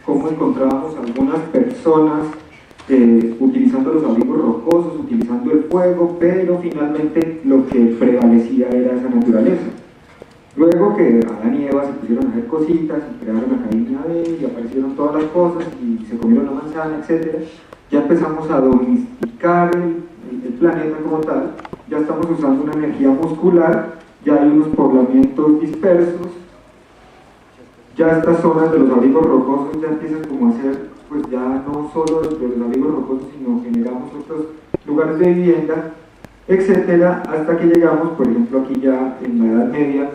cómo encontrábamos algunas personas utilizando los abrigos rocosos, utilizando el fuego, pero finalmente lo que prevalecía era esa naturaleza. Luego que Adán y Eva se pusieron a hacer cositas, y crearon a Caín y Abel, y aparecieron todas las cosas, y se comieron la manzana, etc., ya empezamos a domesticar el planeta como tal, ya estamos usando una energía muscular, ya hay unos poblamientos dispersos, ya estas zonas de los abrigos rocosos ya empiezan como a ser, pues ya no solo de los abrigos rocosos, sino generamos otros lugares de vivienda, etcétera, hasta que llegamos, por ejemplo, aquí ya en la Edad Media,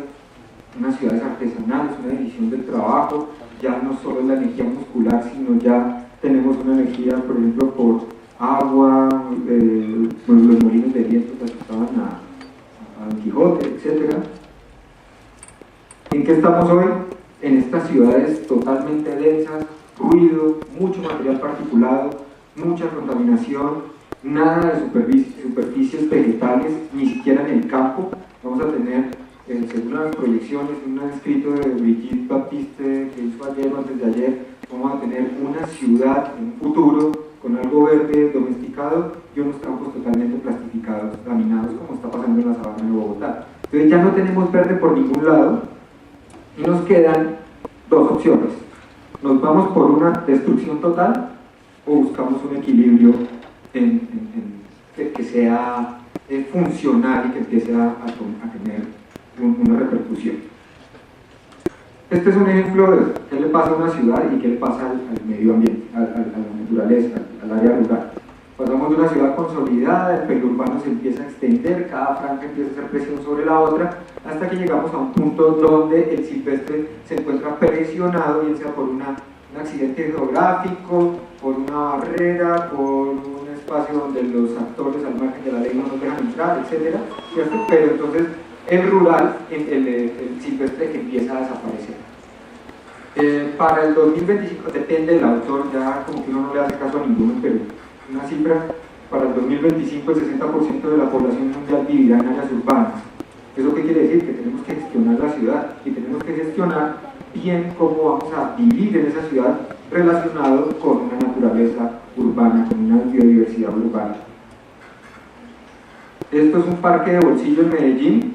unas ciudades artesanales, una división del trabajo, ya no solo es la energía muscular, sino ya tenemos una energía, por ejemplo, por agua, los molinos de viento que asustaban a Don Quijote, etc. ¿En qué estamos hoy? En estas ciudades totalmente densas, ruido, mucho material particulado, mucha contaminación, nada de superficies vegetales, ni siquiera en el campo. Vamos a tener, según las proyecciones, un escrito de Brigitte Baptiste que hizo ayer o antes de ayer, vamos a tener una ciudad en un futuro con algo verde domesticado y unos campos totalmente plastificados, laminados, como está pasando en la sabana de Bogotá. Entonces ya no tenemos verde por ningún lado y nos quedan dos opciones. Nos vamos por una destrucción total o buscamos un equilibrio que sea funcional y que empiece a tener una repercusión. Este es un ejemplo de qué le pasa a una ciudad y qué le pasa al medio ambiente, a la naturaleza, al área rural. Pasamos de una ciudad consolidada, el periurbano se empieza a extender, cada franja empieza a hacer presión sobre la otra, hasta que llegamos a un punto donde el silvestre se encuentra presionado, bien sea por un accidente geográfico, por una barrera, por un espacio donde los actores al margen de la ley no nos dejan entrar, etc. ¿Cierto? Pero entonces el rural, el silvestre empieza a desaparecer. Para el 2025, depende del autor, ya como que uno no le hace caso a ninguno, pero una cifra, para el 2025 el 60% de la población mundial vivirá en áreas urbanas. ¿Eso qué quiere decir? Que tenemos que gestionar la ciudad y tenemos que gestionar bien cómo vamos a vivir en esa ciudad relacionado con una naturaleza urbana, con una biodiversidad urbana. Esto es un parque de bolsillo en Medellín,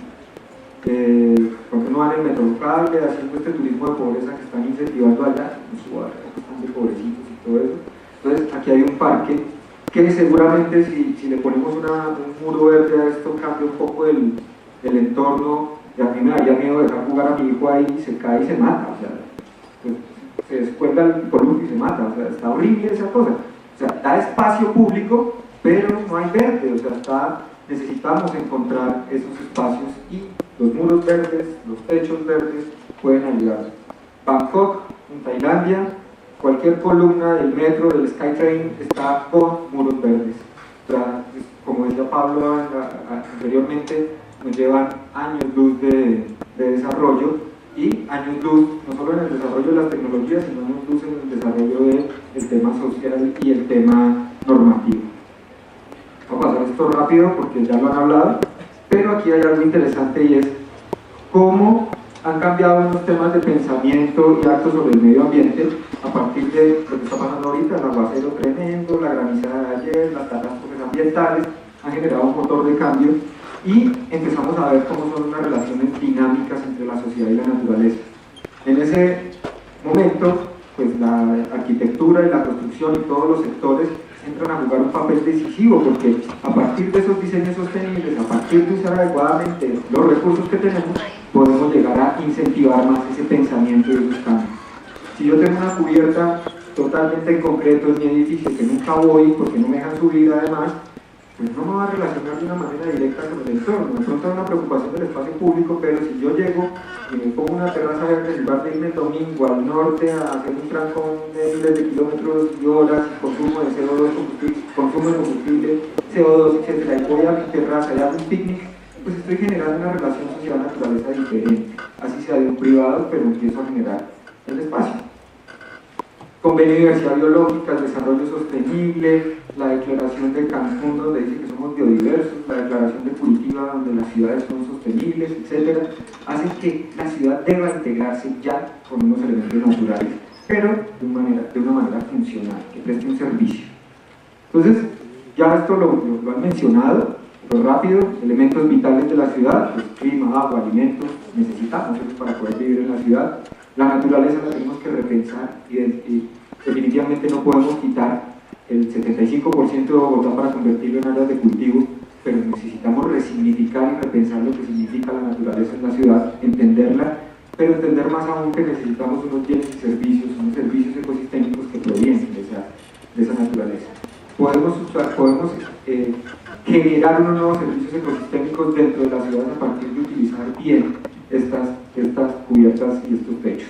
porque no van en el metro local, haciendo este turismo de pobreza que están incentivando allá, en su área, están de pobrecitos y todo eso. Entonces aquí hay un parque que seguramente si le ponemos un muro verde a esto cambia un poco el entorno, y a mí me daría miedo dejar jugar a mi hijo ahí, se cae y se mata, o sea, pues, se descuelga el columpio y se mata, o sea, está horrible esa cosa. O sea, da espacio público, pero no hay verde, o sea, necesitamos encontrar esos espacios y los muros verdes, los techos verdes pueden ayudar. Bangkok, en Tailandia, cualquier columna del metro, del SkyTrain está con muros verdes. O sea, como decía Pablo anteriormente, nos llevan años luz de desarrollo y años luz no solo en el desarrollo de las tecnologías, sino años luz en el desarrollo del tema social y el tema normativo. Voy a pasar esto rápido porque ya lo han hablado, pero aquí hay algo interesante y es cómo han cambiado unos temas de pensamiento y actos sobre el medio ambiente a partir de lo que está pasando ahorita, el aguacero tremendo, la granizada de ayer, las catástrofes ambientales, han generado un motor de cambio y empezamos a ver cómo son unas relaciones dinámicas entre la sociedad y la naturaleza. En ese momento, pues la arquitectura y la construcción y todos los sectores entran a jugar un papel decisivo porque a partir de esos diseños sostenibles, a partir de usar adecuadamente los recursos que tenemos, podemos llegar a incentivar más ese pensamiento y esos cambios. Si yo tengo una cubierta totalmente en concreto en mi edificio que nunca voy porque no me dejan subir además, pues no me va a relacionar de una manera directa con el entorno. De pronto hay una preocupación del espacio público, pero si yo llego y me pongo una terraza verde en lugar de irme el domingo al norte a hacer un trancón de miles de kilómetros y horas, consumo de CO2, consumo de combustible, CO2, etc., y voy a mi terraza y hago un picnic, pues estoy generando una relación social-naturaleza diferente. Así sea de un privado, pero empiezo a generar el espacio. Convenio de diversidad biológica, el desarrollo sostenible, la declaración de Cancún donde dice que somos biodiversos, la declaración de Curitiba donde las ciudades son sostenibles, etc., hacen que la ciudad deba integrarse ya con unos elementos naturales pero de una manera funcional, que preste un servicio. Entonces, ya esto lo han mencionado, lo rápido, elementos vitales de la ciudad, pues, clima, agua, alimentos, necesitamos eso para poder vivir en la ciudad. La naturaleza la tenemos que repensar y definitivamente no podemos quitar el 75% de Bogotá para convertirlo en áreas de cultivo, pero necesitamos resignificar y repensar lo que significa la naturaleza en la ciudad, entenderla, pero entender más aún que necesitamos unos bienes y servicios, unos servicios ecosistémicos que provienen de esa naturaleza. Podemos generar unos nuevos servicios ecosistémicos dentro de las ciudades a partir de utilizar bien estas cubiertas y estos techos.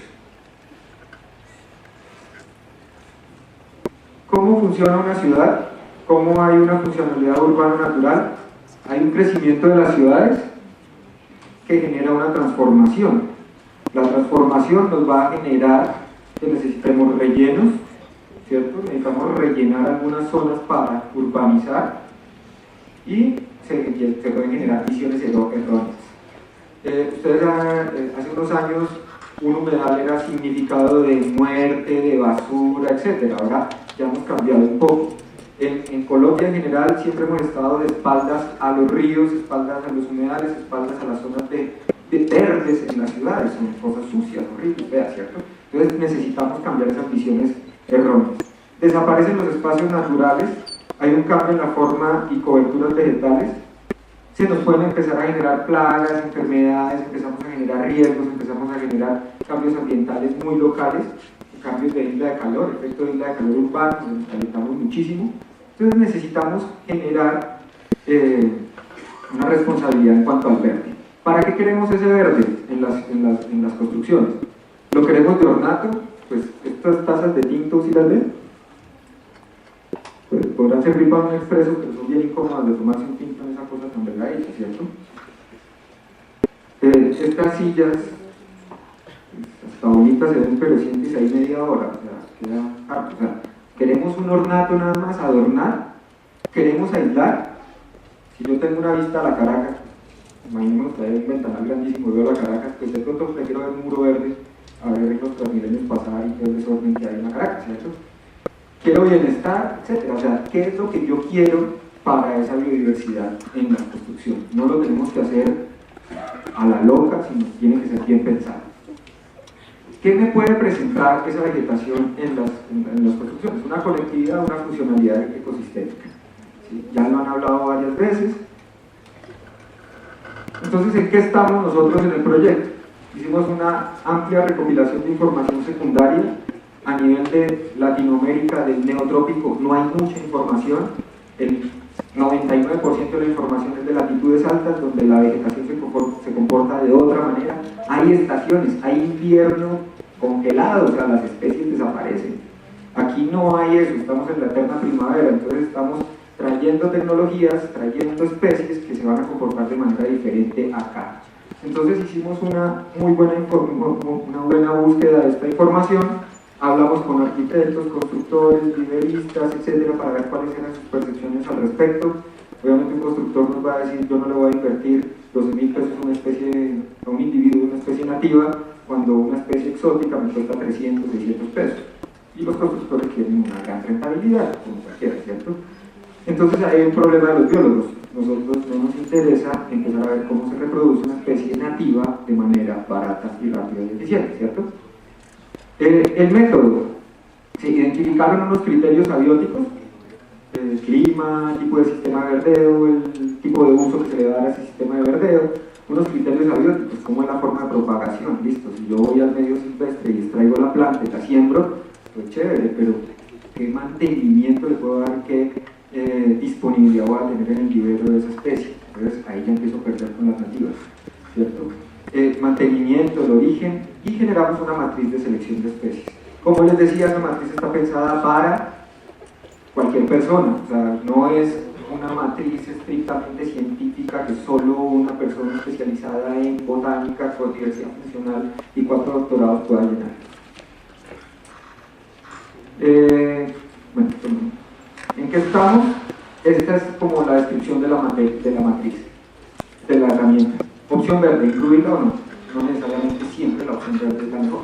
¿Cómo funciona una ciudad? ¿Cómo hay una funcionalidad urbana natural? Hay un crecimiento de las ciudades que genera una transformación. La transformación nos va a generar que necesitemos rellenos, ¿cierto? Necesitamos rellenar algunas zonas para urbanizar y se pueden generar visiones erróneas. Ustedes hace unos años un humedal era significado de muerte, de basura, etc. Ahora ya hemos cambiado un poco. En Colombia en general siempre hemos estado de espaldas a los ríos, espaldas a los humedales, espaldas a las zonas de verdes en las ciudades, son cosas sucias, horribles, feas, ¿cierto? Entonces necesitamos cambiar esas visiones erróneas. Desaparecen los espacios naturales, hay un cambio en la forma y coberturas vegetales, se nos pueden empezar a generar plagas, enfermedades, empezamos a generar riesgos, empezamos a generar cambios ambientales muy locales, cambios de isla de calor, efecto de isla de calor urbano, nos calentamos muchísimo. Entonces necesitamos generar una responsabilidad en cuanto al verde. ¿Para qué queremos ese verde en las construcciones? ¿Lo queremos de ornato? Pues estas tazas de tinto, ¿sí las ven? Pues podrán servir para un expreso, pero son bien incómodas de tomarse un tinto en esa cosa tan delgadita, ¿cierto? Estas sillas hasta bonitas se ven, pero siéntese ahí media hora, o sea, queda harto. O sea, queremos un ornato nada más, adornar, queremos aislar. Si yo tengo una vista a la Caracas, imaginémonos que hay un ventanal grandísimo, veo la Caracas, pues de pronto prefiero ver un muro verde a ver los Transmilenios pasar y todo el desorden que hay en la Caracas, ¿cierto? Quiero bienestar, etc. O sea, ¿qué es lo que yo quiero para esa biodiversidad en la construcción? No lo tenemos que hacer a la loca, sino tiene que ser bien pensado. ¿Qué me puede presentar esa vegetación en las construcciones? Una conectividad, una funcionalidad ecosistémica. ¿Sí? Ya lo han hablado varias veces. Entonces, ¿en qué estamos nosotros en el proyecto? Hicimos una amplia recopilación de información secundaria. A nivel de Latinoamérica, del neotrópico, no hay mucha información. El 99% de la información es de latitudes altas, donde la vegetación se comporta de otra manera. Hay estaciones, hay invierno congelado, o sea, las especies desaparecen. Aquí no hay eso, estamos en la eterna primavera, entonces estamos trayendo tecnologías, trayendo especies que se van a comportar de manera diferente acá. Entonces hicimos una buena búsqueda de esta información. Hablamos con arquitectos, constructores, viveristas, etcétera, para ver cuáles eran sus percepciones al respecto. Obviamente un constructor nos va a decir, yo no le voy a invertir 12.000 pesos a un individuo, una especie nativa, cuando una especie exótica me cuesta 300, 600 pesos. Y los constructores quieren una gran rentabilidad, como cualquiera, ¿cierto? Entonces hay un problema de los biólogos. Nosotros no nos interesa empezar a ver cómo se reproduce una especie nativa de manera barata y rápida y eficiente, ¿cierto? El método, se identificaron unos criterios abióticos, el clima, el tipo de sistema de verdeo, el tipo de uso que se le va a dar a ese sistema de verdeo, unos criterios abióticos, como es la forma de propagación. Listo, si yo voy al medio silvestre y extraigo la planta y la siembro, pues chévere, pero ¿qué mantenimiento le puedo dar, qué disponibilidad voy a tener en el vivero de esa especie? Entonces ahí ya empiezo a perder con las nativas, ¿cierto? Mantenimiento, el origen, y generamos una matriz de selección de especies. Como les decía, esa matriz está pensada para cualquier persona, o sea, no es una matriz estrictamente científica que solo una persona especializada en botánica con diversidad funcional y 4 doctorados pueda llenar. Bueno, ¿en qué estamos? Esta es como la descripción de la matriz, de la herramienta. Opción verde, ¿incluirla o no? No necesariamente siempre la opción verde es la mejor.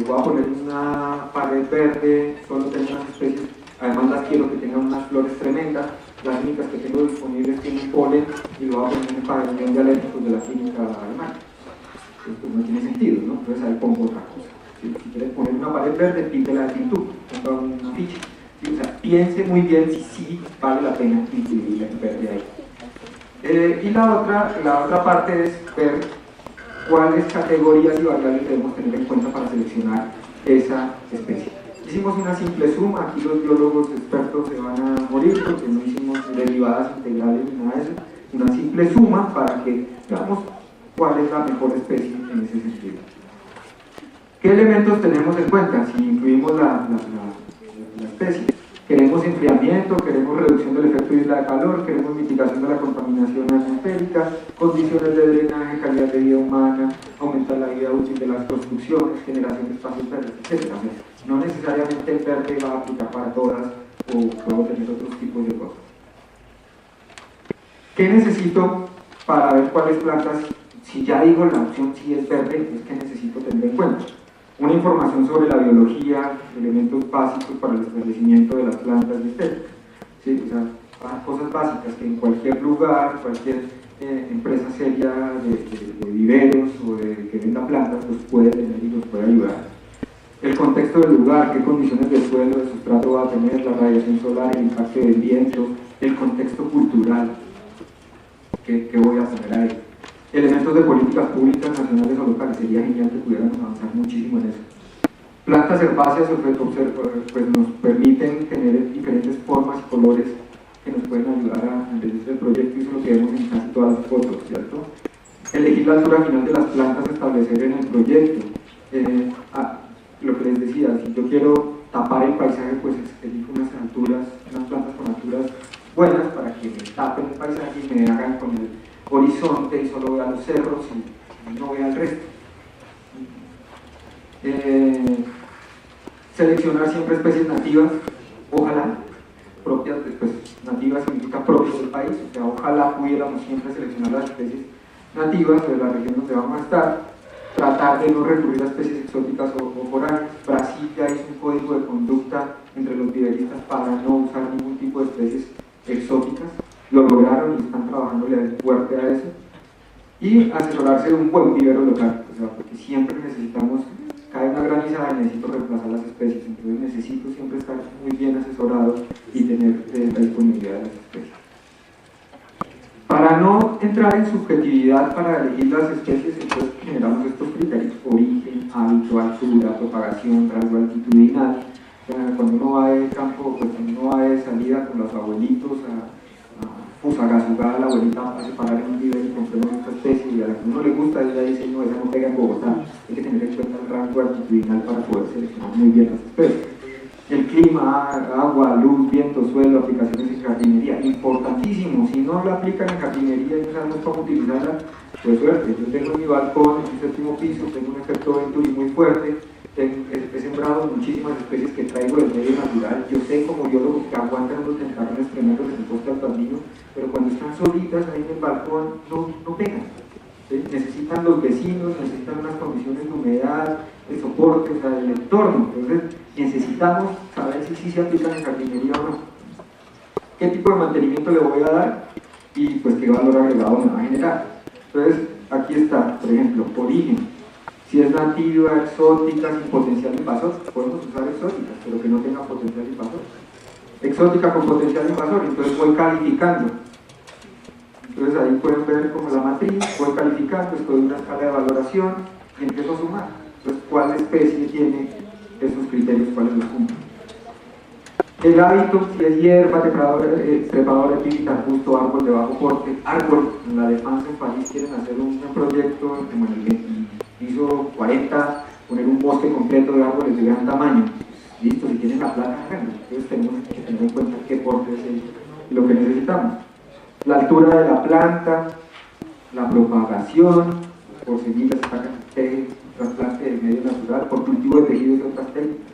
voy a poner una pared verde, solo tengo unas especies, además las quiero que tengan unas flores tremendas, las únicas que tengo disponibles tienen polen y lo voy a poner en el pabellón de alérgicos de la clínica alemana. Esto no tiene sentido, ¿no? Entonces ahí pongo otra cosa. Si quieres poner una pared verde, píntela de pintura, ponga una ficha. ¿Sí? O sea, piense muy bien si sí vale la pena incluir el verde ahí. Y la otra parte es ver cuáles categorías y variables debemos tener en cuenta para seleccionar esa especie. Hicimos una simple suma, aquí los biólogos expertos se van a morir porque no hicimos derivadas integrales ni nada de eso, una simple suma para que veamos cuál es la mejor especie en ese sentido. ¿Qué elementos tenemos en cuenta si incluimos la especie? Queremos enfriamiento, queremos reducción del efecto isla de calor, queremos mitigación de la contaminación atmosférica, condiciones de drenaje, calidad de vida humana, aumentar la vida útil de las construcciones, generación de espacios verdes, etc. No necesariamente el verde va a aplicar para todas o puedo tener otros tipos de cosas. ¿Qué necesito para ver cuáles plantas? Si ya digo la opción sí es verde, es que necesito tener en cuenta una información sobre la biología, elementos básicos para el establecimiento de las plantas y estéticas. ¿Sí? O sea, cosas básicas que en cualquier lugar, cualquier empresa seria de viveros o que venda plantas, pues puede tener y los puede ayudar. El contexto del lugar, qué condiciones de suelo, de sustrato va a tener, la radiación solar, el impacto del viento, el contexto cultural, que voy a poner ahí. Elementos de políticas públicas, nacionales o locales, sería genial que pudiéramos avanzar muchísimo en eso. Plantas herbáceas pues nos permiten tener diferentes formas y colores que nos pueden ayudar a entender el proyecto, y eso es lo que vemos en casi todas las fotos, ¿cierto? Elegir la altura final de las plantas a establecer en el proyecto. Lo que les decía, si yo quiero tapar el paisaje, pues elijo unas plantas con alturas buenas para que me tapen el paisaje y me hagan con el horizonte y solo vea los cerros y no vea el resto. Seleccionar siempre especies nativas, ojalá, propias, pues nativas significa propias del país, o sea, ojalá pudiéramos siempre seleccionar las especies nativas de la región donde vamos a estar, tratar de no recurrir a especies exóticas o foráneas. Brasil ya hizo un código de conducta entre los viveristas para no usar ningún tipo de especies exóticas. Lo lograron y están trabajándole fuerte a eso. Y asesorarse de un buen vivero local, o sea, porque siempre necesitamos, cae una granizada y necesito reemplazar las especies, entonces necesito siempre estar muy bien asesorado y tener la disponibilidad de las especies. Para no entrar en subjetividad para elegir las especies, entonces generamos estos criterios: origen, hábito, altura, propagación, rango altitudinal. Cuando uno va de campo, pues cuando uno va de salida con los abuelitos a Fusagasugá, la abuelita va a separar en un nivel y compremos esta especie, y a la que uno le gusta, ella dice: no, esa no pega en Bogotá. Hay que tener en cuenta el rango altitudinal para poder seleccionar muy bien las especies. El clima, agua, luz, viento, suelo, aplicaciones en jardinería, importantísimo. Si no la aplican en jardinería y no sabemos cómo utilizarla, pues suerte. Yo tengo en mi balcón, en el 7º piso, tengo un efecto Venturi muy fuerte, he sembrado muchísimas especies que traigo del medio natural. Yo sé como biólogo que aguantan unos tentacones tremendos en el bosque altoandino, pero cuando están solitas ahí en el balcón no pegan. ¿Sí? Necesitan los vecinos, necesitan unas condiciones de humedad, de soporte, o sea, del entorno. Entonces necesitamos saber si sí se aplican en jardinería o no. ¿Qué tipo de mantenimiento le voy a dar? Y pues qué valor agregado me va a generar. Entonces aquí está, por ejemplo, origen. Si es nativa, exótica, sin potencial invasor, podemos usar exóticas, pero que no tengan potencial invasor. Exótica con potencial invasor, entonces voy calificando. Entonces ahí pueden ver como la matriz, voy calificando, estoy en una escala de valoración y empiezo a sumar. Entonces, ¿cuál especie tiene esos criterios? ¿Cuáles los cumplen? El hábito, si es hierba, trepadora, epífita, arbusto, árbol de bajo porte. Árbol, en la Defensa en París quieren hacer un proyecto como en el piso 40, poner un bosque completo de árboles de gran tamaño. Listo, si tienen la plata, bueno, entonces tenemos que tener en cuenta qué porte es lo que necesitamos. La altura de la planta, la propagación, por semillas, trasplante del medio natural, por cultivo de tejidos y otras técnicas.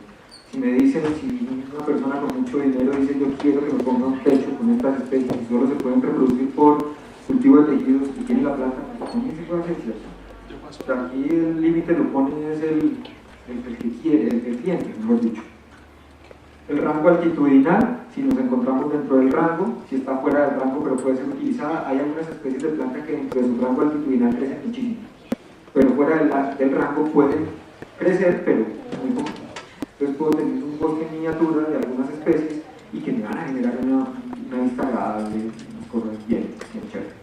Si me dicen, si una persona con mucho dinero dice: yo quiero que me ponga un techo con estas especies y solo se pueden reproducir por cultivo de tejidos y tiene la planta, pues también se puede hacer, ¿cierto? O sea, aquí el límite lo pone es el que quiere, el cliente, mejor dicho. El rango altitudinal, si nos encontramos dentro del rango, si está fuera del rango pero puede ser utilizada, hay algunas especies de plantas que dentro de su rango altitudinal crecen muchísimo, pero fuera del rango pueden crecer, pero muy poco. Entonces puedo tener un bosque en miniatura de algunas especies y que me van a generar una vista agradable, unas cosas bien chéveres.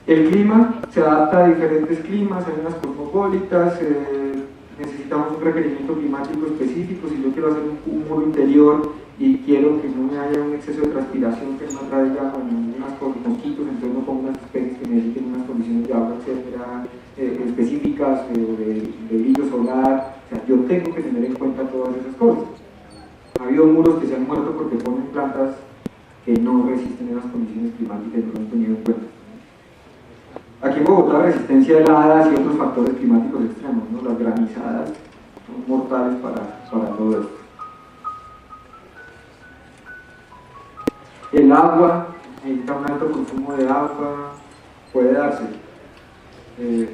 El clima se adapta a diferentes climas, hay unas cosmopolitas, necesitamos un requerimiento climático específico. Si yo quiero hacer un muro interior y quiero que no me haya un exceso de transpiración que no atraiga con unos mosquitos, entonces no pongo unas especies que necesiten unas condiciones de agua, etcétera, específicas, de brillo solar. O sea, yo tengo que tener en cuenta todas esas cosas. Ha habido muros que se han muerto porque ponen plantas que no resisten esas condiciones climáticas y no lo han tenido en cuenta. Aquí en Bogotá, resistencia a heladas y otros factores climáticos extremos, ¿no? Las granizadas son mortales para todo esto. El agua, necesita un alto consumo de agua, puede darse,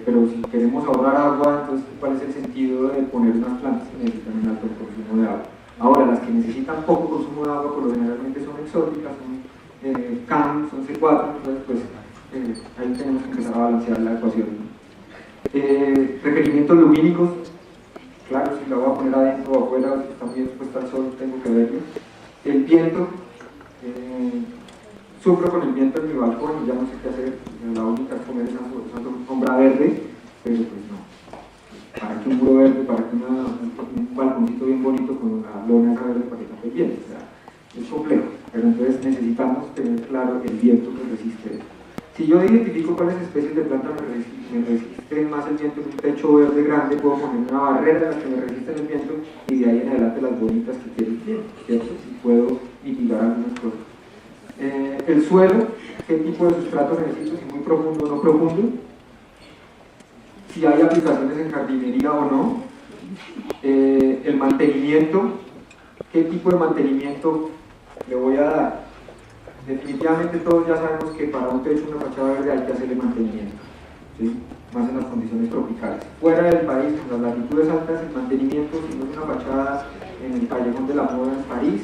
pero si queremos ahorrar agua, entonces ¿cuál es el sentido de poner unas plantas que necesitan un alto consumo de agua? Ahora, las que necesitan poco consumo de agua, por lo generalmente son exóticas, son CAM, son C4, entonces pues ahí tenemos que empezar a balancear la ecuación. Requerimientos lumínicos, claro, si la voy a poner adentro o afuera, si está muy expuesta al sol, tengo que verlo. El viento, sufro con el viento en mi balcón y ya no sé qué hacer, la única es poner esa sombra verde, pero pues no. ¿Para qué un muro verde? ¿Para qué un balconcito bien bonito con una lona verde para que tape el viento? O sea, es complejo, pero entonces necesitamos tener claro el viento que resiste eso. Si yo identifico cuáles especies de plantas me resisten más el viento en un techo verde grande, puedo poner una barrera en la que me resisten el viento y de ahí en adelante las bonitas que quiero el viento, ¿cierto? Si puedo mitigar algunas cosas. El suelo, qué tipo de sustrato necesito, si muy profundo o no profundo, si hay aplicaciones en jardinería o no, el mantenimiento, qué tipo de mantenimiento le voy a dar. Definitivamente todos ya sabemos que para un techo, una fachada verde hay que hacerle mantenimiento, ¿sí? Más en las condiciones tropicales. Fuera del país, en las latitudes altas, el mantenimiento, si no es una fachada en el Callejón de la Moda en París,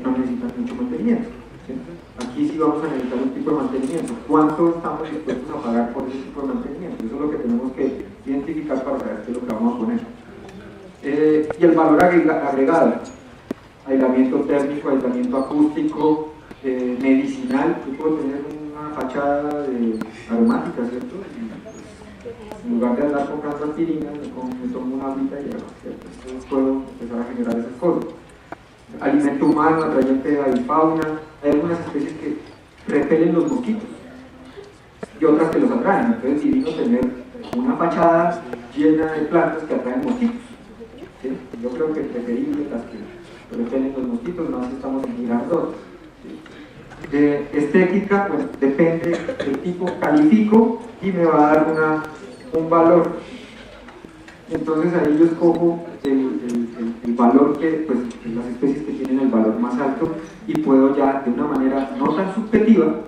no necesitan mucho mantenimiento, ¿sí? Aquí sí vamos a necesitar un tipo de mantenimiento. ¿Cuánto estamos dispuestos a pagar por ese tipo de mantenimiento? Eso es lo que tenemos que identificar para saber qué es lo que vamos a poner. Y el valor agregado, aislamiento térmico, aislamiento acústico, medicinal. Yo puedo tener una fachada de aromática, ¿cierto? Y, en lugar de andar comprando aspirinas, me tomo una agüita y ya, ¿cierto? Entonces puedo empezar a generar esas cosas. Alimento humano, atrayente de avifauna. Hay algunas especies que repelen los mosquitos y otras que los atraen. Entonces, divino tener una fachada llena de plantas que atraen mosquitos, ¿sí? Yo creo que es preferible las que repelen los mosquitos, no así estamos en Girardot. De estética, pues depende del tipo, califico y me va a dar un valor. Entonces ahí yo escojo el valor que, pues, las especies que tienen el valor más alto y puedo ya de una manera no tan subjetiva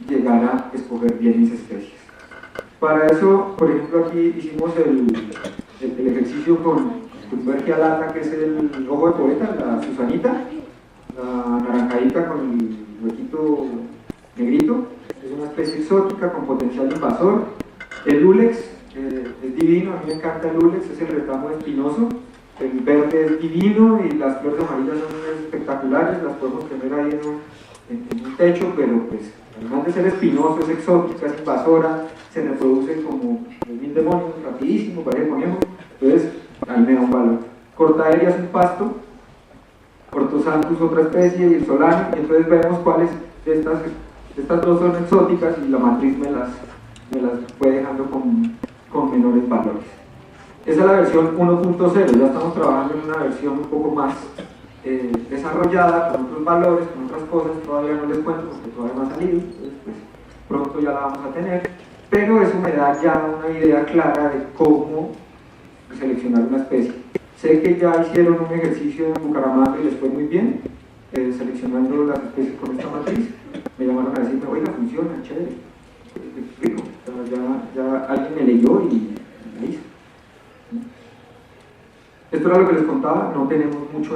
llegar a escoger bien mis especies. Para eso, por ejemplo, aquí hicimos el ejercicio con Humbergia lata, que es el ojo de poeta, la Susanita, la naranjadita con el huequito negrito, es una especie exótica con potencial invasor. El Ulex es divino, a mí me encanta el Ulex, es el retamo espinoso. El verde es divino y las flores amarillas son espectaculares, las podemos tener ahí en un techo, pero pues además de ser espinoso, es exótica, es invasora, se reproduce como los mil demonios, rapidísimo, parece conejo, entonces ahí me da un valor. Cortaderia es un pasto, Orthoxanthus otra especie y el solano, y entonces vemos cuáles de estas dos son exóticas y la matriz me las fue dejando con menores valores. Esa es la versión 1.0, ya estamos trabajando en una versión un poco más desarrollada, con otros valores, con otras cosas, todavía no les cuento porque todavía no ha salido, entonces pues pronto ya la vamos a tener, pero eso me da ya una idea clara de cómo seleccionar una especie. Sé que ya hicieron un ejercicio en Bucaramanga y les fue muy bien, seleccionando las especies con esta matriz. Me llamaron a decirme, oiga, funciona, chévere, rico. Ya alguien me leyó y me hizo. Esto era lo que les contaba, no tenemos mucho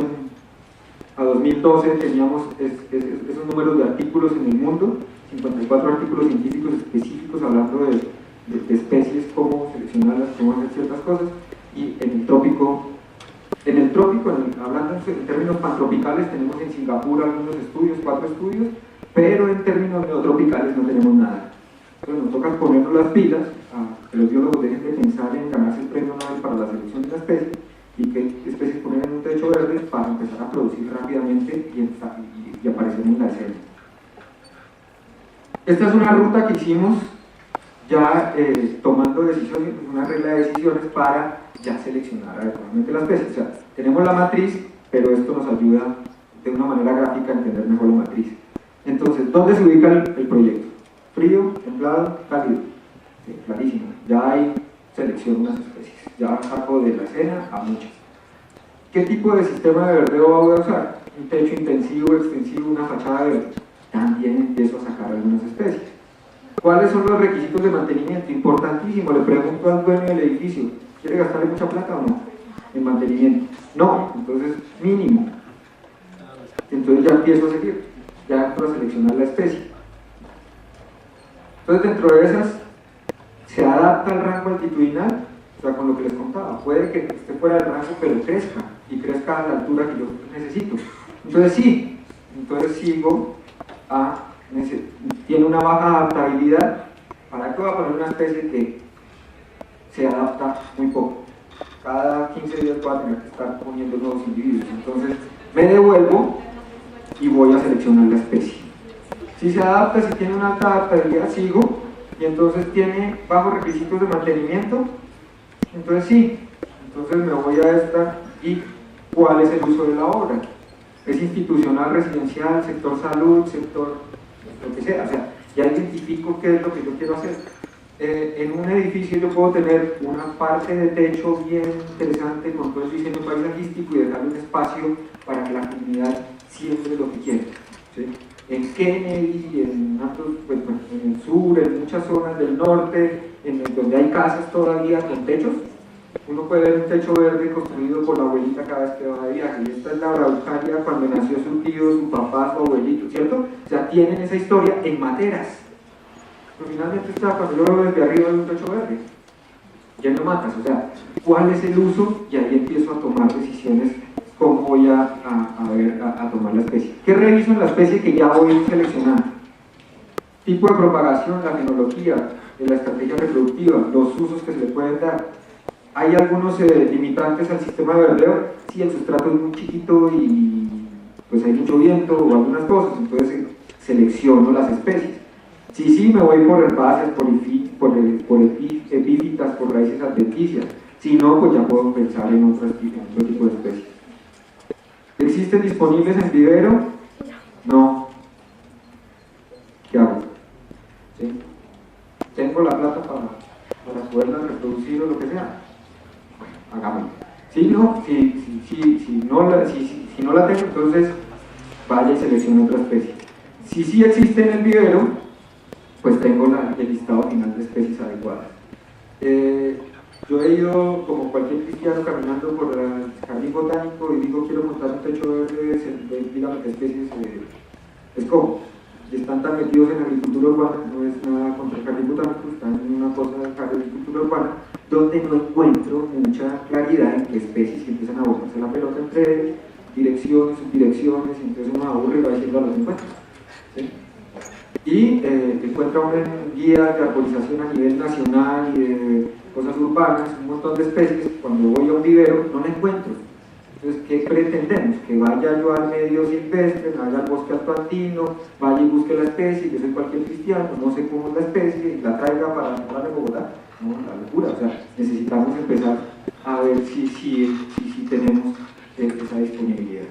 a 2012 teníamos esos números de artículos en el mundo, 54 artículos científicos específicos hablando de especies, cómo seleccionarlas, cómo hacer ciertas cosas, y en el trópico, hablando en términos pantropicales, tenemos en Singapur algunos estudios, 4 estudios, pero en términos neotropicales no tenemos nada. Entonces nos toca ponernos las pilas, a que los biólogos dejen de pensar en ganarse el premio Nobel para la selección de una especie, y qué especies poner en un techo verde para empezar a producir rápidamente y aparecer en la escena. Esta es una ruta que hicimos ya tomando decisiones, una regla de decisiones para ya seleccionar adecuadamente la especie. O sea, tenemos la matriz, pero esto nos ayuda de una manera gráfica a entender mejor la matriz. Entonces, ¿dónde se ubica el proyecto? Frío, templado, cálido. Sí, clarísimo. Ya hay selección de unas especies. Ya saco de la escena a muchas. ¿Qué tipo de sistema de verdeo voy a usar? Un techo intensivo, extensivo, una fachada verde. También empiezo a sacar algunas especies. ¿Cuáles son los requisitos de mantenimiento? Importantísimo, le pregunto al dueño del edificio, ¿quiere gastarle mucha plata o no? En mantenimiento. No, entonces mínimo. Entonces ya empiezo a seguir, ya empiezo a seleccionar la especie. Entonces dentro de esas se adapta al rango altitudinal, o sea, con lo que les contaba, puede que esté fuera del rango pero crezca, y crezca a la altura que yo necesito. Entonces sí, entonces sigo tiene una baja adaptabilidad. ¿Para qué voy a poner una especie que se adapta muy poco? Cada 15 días voy a tener que estar poniendo nuevos individuos. Entonces me devuelvo y voy a seleccionar la especie. Si se adapta, si tiene una alta adaptabilidad, sigo, y entonces tiene bajos requisitos de mantenimiento, entonces sí, entonces me voy a esta. ¿Y cuál es el uso de la obra? ¿Es institucional, residencial, sector salud, sector lo que sea? O sea, ya identifico qué es lo que yo quiero hacer. En un edificio yo puedo tener una parte de techo bien interesante con todo el diseño paisajístico y dejarle un espacio para que la comunidad siembre lo que quiera, ¿sí? En Kennedy, en el sur, en muchas zonas del norte, donde hay casas todavía con techos, uno puede ver un techo verde construido por la abuelita cada vez que va de viaje. Y esta es la Araucaria cuando nació su tío, su papá, su abuelito, ¿cierto? O sea, tienen esa historia en materas. Pero finalmente está, cuando yo lo veo desde arriba de un techo verde, lleno de matas. O sea, ¿cuál es el uso? Y ahí empiezo a tomar decisiones, cómo voy a tomar la especie. ¿Qué reviso en la especie que ya voy seleccionando? Tipo de propagación, la genealogía, la estrategia reproductiva, los usos que se le pueden dar. Hay algunos limitantes al sistema de verdeo. Si el sustrato es muy chiquito y pues hay mucho viento o algunas cosas, entonces selecciono las especies. Si me voy por herbáceas, por epífitas, por raíces adventicias. Si no, pues ya puedo pensar en otro tipo de especies. ¿Existen disponibles en vivero? No. ¿Qué hago? ¿Sí? ¿Tengo la plata para poderla reproducir o lo que sea? Hagámoslo. Si no la tengo, entonces vaya y seleccione otra especie. Si sí existe en el vivero, pues tengo el listado final de especies adecuadas. Yo he ido, como cualquier cristiano, caminando por el jardín botánico y digo, quiero montar un techo verde, dígame qué especies escojo. Y están tan metidos en agricultura urbana, no es nada contra el jardín botánico, están en una cosa de agricultura urbana, donde no encuentro mucha claridad en qué especies, y empiezan a botarse la pelota entre direcciones, subdirecciones, y entonces uno aburre y va diciendo a los encuentros. ¿Sí? Y encuentra una guía de arborización a nivel nacional y de cosas urbanas, un montón de especies. Cuando voy a un vivero no la encuentro. Entonces, ¿qué pretendemos? Que vaya yo al medio silvestre, vaya al bosque altoandino, vaya y busque la especie, que soy cualquier cristiano, no sé cómo es la especie, y la traiga para de Bogotá. No, la locura. O sea, necesitamos empezar a ver si tenemos esa disponibilidad.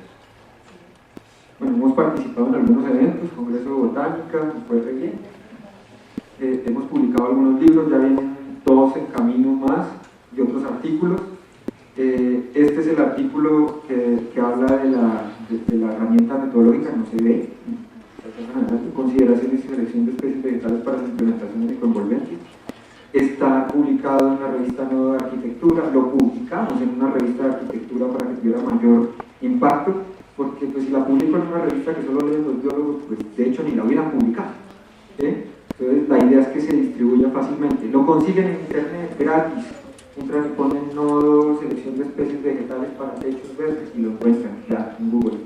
Bueno, hemos participado en algunos eventos, Congreso de Botánica, nos fue re bien. Hemos publicado algunos libros, ya vienen 2 en camino más, y otros artículos. Este es el artículo que habla de la herramienta metodológica, no se ve. Consideraciones y selección de especies vegetales para su implementación ecoenvolvente. está publicado en la revista Nueva de Arquitectura, lo publicamos en una revista de arquitectura para que tuviera mayor impacto, porque pues si la publico en una revista que solo leen los biólogos, pues de hecho ni la hubieran publicado, ¿eh? Entonces la idea es que se distribuya fácilmente. Lo consiguen en internet gratis, entran y ponen nodo, selección de especies vegetales para techos verdes y lo encuentran ya en Google.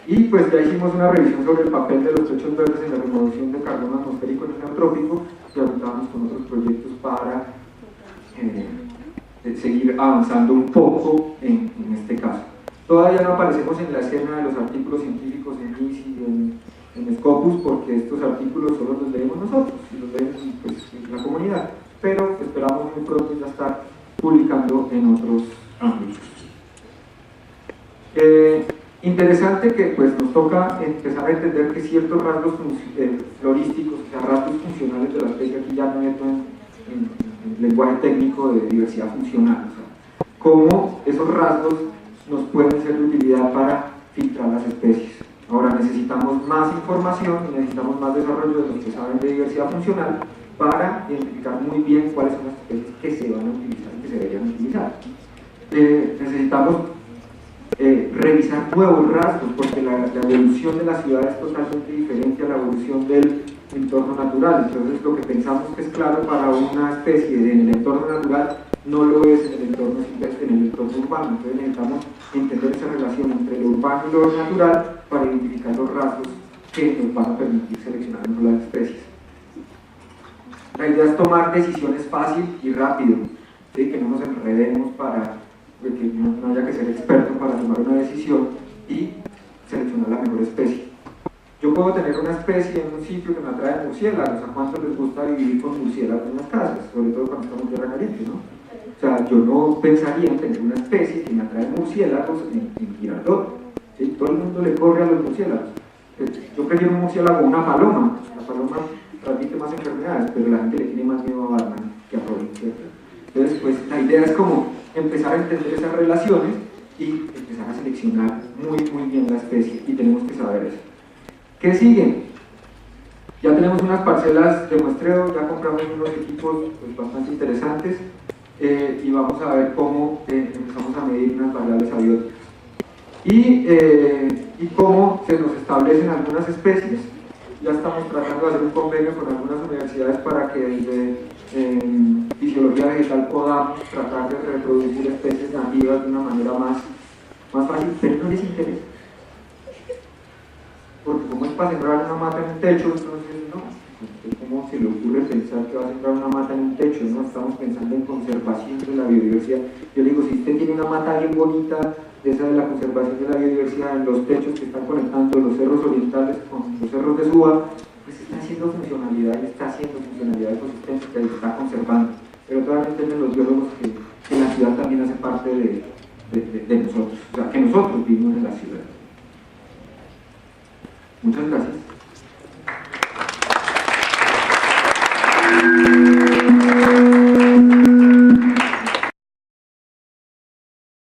Y pues ya hicimos una revisión sobre el papel de los techos verdes en la remoción de carbono atmosférico en el neotrópico, y ahorita vamos con otros proyectos para seguir avanzando un poco en este caso. Todavía no aparecemos en la escena de los artículos científicos en ICI y en Scopus, porque estos artículos solo los leemos nosotros y los leemos pues, la comunidad, pero esperamos muy pronto ya estar publicando en otros ámbitos. Interesante que pues, nos toca empezar a entender que ciertos rasgos florísticos, o sea, rasgos funcionales de la especie, aquí ya me meto en lenguaje técnico de diversidad funcional, o sea, cómo esos rasgos nos pueden ser de utilidad para filtrar las especies. Ahora necesitamos más información y necesitamos más desarrollo de los que saben de diversidad funcional para identificar muy bien cuáles son las especies que se van a utilizar y que se deberían utilizar. Necesitamos revisar nuevos rasgos, porque la evolución de la ciudad es totalmente diferente a la evolución del entorno natural. Entonces lo que pensamos que es claro para una especie en el entorno natural no lo es en el entorno silvestre, en el entorno urbano. Entonces necesitamos entender esa relación entre lo urbano y lo natural para identificar los rasgos que nos van a permitir seleccionar mejor las especies. La idea es tomar decisiones fácil y rápido, ¿sí? Que no nos enredemos que no haya que ser experto para tomar una decisión y seleccionar la mejor especie. Yo puedo tener una especie en un sitio que me atrae murciélagos. ¿A cuántos les gusta vivir con murciélagos en las casas? Sobre todo cuando estamos en tierra caliente, ¿no? O sea, yo no pensaría en tener una especie que me atrae murciélagos en Girardot, ¿sí? Todo el mundo le corre a los murciélagos. Yo prefiero un murciélago a una paloma. La paloma transmite más enfermedades, pero la gente le tiene más miedo a Batman que a Robin, ¿cierto? Entonces, pues la idea es como empezar a entender esas relaciones y empezar a seleccionar muy bien la especie, y tenemos que saber eso. ¿Qué sigue? Ya tenemos unas parcelas de muestreo, ya compramos unos equipos pues, bastante interesantes, y vamos a ver cómo empezamos a medir unas variables abióticas y cómo se nos establecen algunas especies. Ya estamos tratando de hacer un convenio con algunas universidades para que desde fisiología vegetal podamos tratar de reproducir especies nativas de una manera más fácil, pero no les interesa, porque como es para sembrar una mata en un techo, entonces no, ¿cómo se le ocurre pensar que va a sembrar una mata en un techo? No, estamos pensando en conservación de la biodiversidad. Yo le digo, si usted tiene una mata bien bonita, de esa de la conservación de la biodiversidad en los techos que están conectando los cerros orientales con los cerros de Suba, pues está haciendo funcionalidad ecosistémica y está conservando. Pero todavía entienden los biólogos que la ciudad también hace parte de nosotros, o sea, que nosotros vivimos en la ciudad. Muchas gracias.